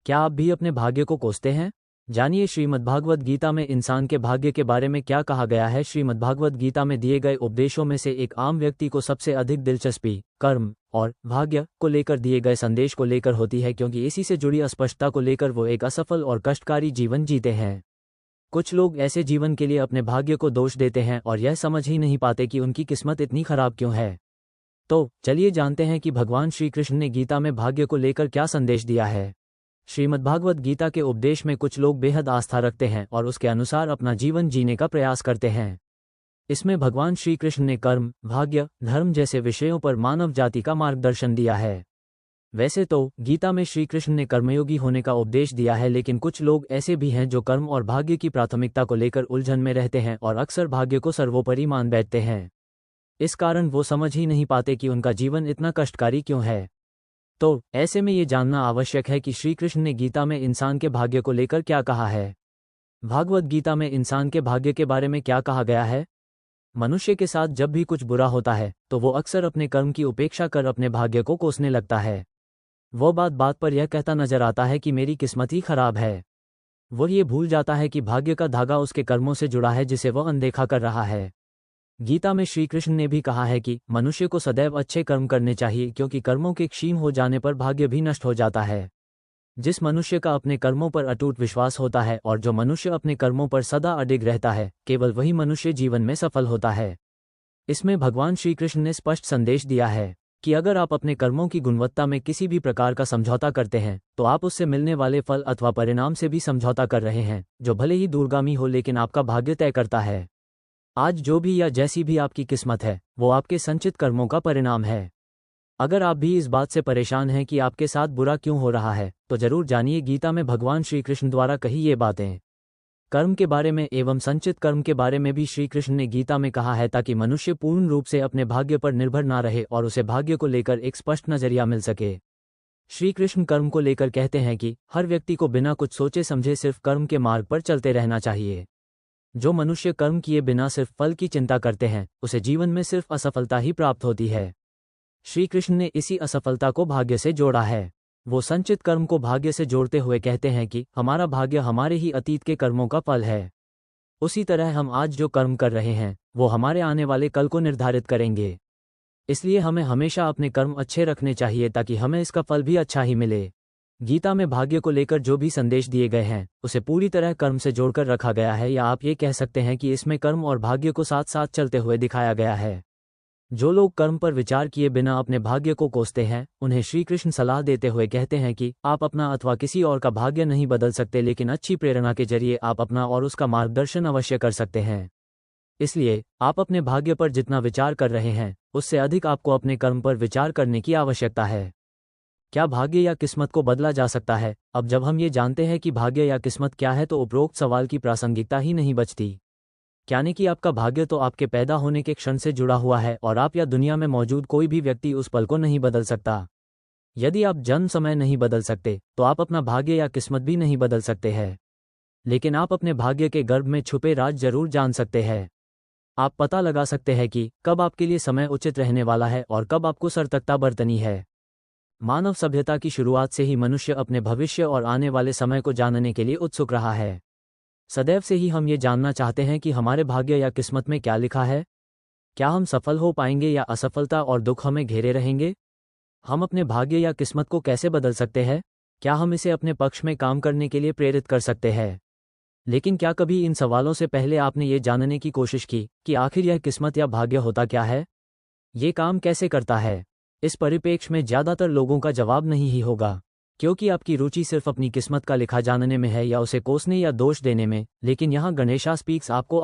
क्या आप भी अपने भाग्य को कोसते हैं? जानिए श्रीमद्भागवत गीता में इंसान के भाग्य के बारे में क्या कहा गया है। श्रीमद्भागवत गीता में दिए गए उपदेशों में से एक आम व्यक्ति को सबसे अधिक दिलचस्पी कर्म और भाग्य को लेकर दिए गए संदेश को लेकर होती है, क्योंकि इसी से जुड़ी अस्पष्टता को लेकर वो एक असफल और कष्टकारी जीवन जीते हैं। कुछ लोग ऐसे जीवन के लिए अपने भाग्य को दोष देते हैं और यह समझ ही नहीं पाते कि उनकी किस्मत इतनी खराब क्यों है। तो चलिए जानते हैं कि भगवान श्री कृष्ण ने गीता में भाग्य को लेकर क्या संदेश दिया है। श्रीमद्भागवत गीता के उपदेश में कुछ लोग बेहद आस्था रखते हैं और उसके अनुसार अपना जीवन जीने का प्रयास करते हैं। इसमें भगवान श्री कृष्ण ने कर्म, भाग्य, धर्म जैसे विषयों पर मानव जाति का मार्गदर्शन दिया है। वैसे तो गीता में श्री कृष्ण ने कर्मयोगी होने का उपदेश दिया है, लेकिन कुछ लोग ऐसे भी हैं जो कर्म और भाग्य की प्राथमिकता को लेकर उलझन में रहते हैं और अक्सर भाग्य को सर्वोपरि मान बैठते हैं। इस कारण वो समझ ही नहीं पाते कि उनका जीवन इतना कष्टकारी क्यों है। तो ऐसे में ये जानना आवश्यक है कि श्री कृष्ण ने गीता में इंसान के भाग्य को लेकर क्या कहा है। भागवत गीता में इंसान के भाग्य के बारे में क्या कहा गया है। मनुष्य के साथ जब भी कुछ बुरा होता है तो वो अक्सर अपने कर्म की उपेक्षा कर अपने भाग्य को कोसने लगता है। वो बात बात पर यह कहता नजर आता है कि मेरी किस्मत ही खराब है। वो ये भूल जाता है कि भाग्य का धागा उसके कर्मों से जुड़ा है जिसे वह अनदेखा कर रहा है। गीता में श्री कृष्ण ने भी कहा है कि मनुष्य को सदैव अच्छे कर्म करने चाहिए, क्योंकि कर्मों के क्षीण हो जाने पर भाग्य भी नष्ट हो जाता है। जिस मनुष्य का अपने कर्मों पर अटूट विश्वास होता है और जो मनुष्य अपने कर्मों पर सदा अडिग रहता है, केवल वही मनुष्य जीवन में सफल होता है। इसमें भगवान श्री कृष्ण ने स्पष्ट संदेश दिया है कि अगर आप अपने कर्मों की गुणवत्ता में किसी भी प्रकार का समझौता करते हैं तो आप उससे मिलने वाले फल अथवा परिणाम से भी समझौता कर रहे हैं, जो भले ही दूरगामी हो लेकिन आपका भाग्य तय करता है। आज जो भी या जैसी भी आपकी किस्मत है वो आपके संचित कर्मों का परिणाम है। अगर आप भी इस बात से परेशान हैं कि आपके साथ बुरा क्यों हो रहा है तो जरूर जानिए गीता में भगवान श्री कृष्ण द्वारा कही ये बातें। कर्म के बारे में एवं संचित कर्म के बारे में भी श्री कृष्ण ने गीता में कहा है, ताकि मनुष्य पूर्ण रूप से अपने भाग्य पर निर्भर ना रहे और उसे भाग्य को लेकर एक स्पष्ट नजरिया मिल सके। श्री कृष्ण कर्म को लेकर कहते हैं कि हर व्यक्ति को बिना कुछ सोचे समझे सिर्फ कर्म के मार्ग पर चलते रहना चाहिए। जो मनुष्य कर्म किए बिना सिर्फ फल की चिंता करते हैं उसे जीवन में सिर्फ असफलता ही प्राप्त होती है। श्री कृष्ण ने इसी असफलता को भाग्य से जोड़ा है। वो संचित कर्म को भाग्य से जोड़ते हुए कहते हैं कि हमारा भाग्य हमारे ही अतीत के कर्मों का फल है। उसी तरह हम आज जो कर्म कर रहे हैं वो हमारे आने वाले कल को निर्धारित करेंगे। इसलिए हमें हमेशा अपने कर्म अच्छे रखने चाहिए ताकि हमें इसका फल भी अच्छा ही मिले। गीता में भाग्य को लेकर जो भी संदेश दिए गए हैं उसे पूरी तरह कर्म से जोड़कर रखा गया है, या आप ये कह सकते हैं कि इसमें कर्म और भाग्य को साथ साथ चलते हुए दिखाया गया है। जो लोग कर्म पर विचार किए बिना अपने भाग्य को कोसते हैं उन्हें श्री कृष्ण सलाह देते हुए कहते हैं कि आप अपना अथवा किसी और का भाग्य नहीं बदल सकते, लेकिन अच्छी प्रेरणा के जरिए आप अपना और उसका मार्गदर्शन अवश्य कर सकते हैं। इसलिए आप अपने भाग्य पर जितना विचार कर रहे हैं उससे अधिक आपको अपने कर्म पर विचार करने की आवश्यकता है। क्या भाग्य या किस्मत को बदला जा सकता है? अब जब हम ये जानते हैं कि भाग्य या किस्मत क्या है तो उपरोक्त सवाल की प्रासंगिकता ही नहीं बचती। यानी कि आपका भाग्य तो आपके पैदा होने के क्षण से जुड़ा हुआ है और आप या दुनिया में मौजूद कोई भी व्यक्ति उस पल को नहीं बदल सकता। यदि आप जन्म समय नहीं बदल सकते तो आप अपना भाग्य या किस्मत भी नहीं बदल सकते हैं, लेकिन आप अपने भाग्य के गर्भ में छुपे राज जरूर जान सकते हैं। आप पता लगा सकते हैं कि कब आपके लिए समय उचित रहने वाला है और कब आपको सतर्कता बरतनी है। मानव सभ्यता की शुरुआत से ही मनुष्य अपने भविष्य और आने वाले समय को जानने के लिए उत्सुक रहा है। सदैव से ही हम ये जानना चाहते हैं कि हमारे भाग्य या किस्मत में क्या लिखा है। क्या हम सफल हो पाएंगे या असफलता और दुख हमें घेरे रहेंगे? हम अपने भाग्य या किस्मत को कैसे बदल सकते हैं? क्या हम इसे अपने पक्ष में काम करने के लिए प्रेरित कर सकते हैं? लेकिन क्या कभी इन सवालों से पहले आपने ये जानने की कोशिश की कि आखिर यह किस्मत या भाग्य होता क्या है? ये काम कैसे करता है? इस परिप्रेक्ष्य में ज्यादातर लोगों का जवाब नहीं ही होगा, क्योंकि आपकी रुचि सिर्फ अपनी किस्मत का लिखा जानने में है या उसे कोसने या दोष देने में। लेकिन यहाँ गणेशा स्पीक्स आपको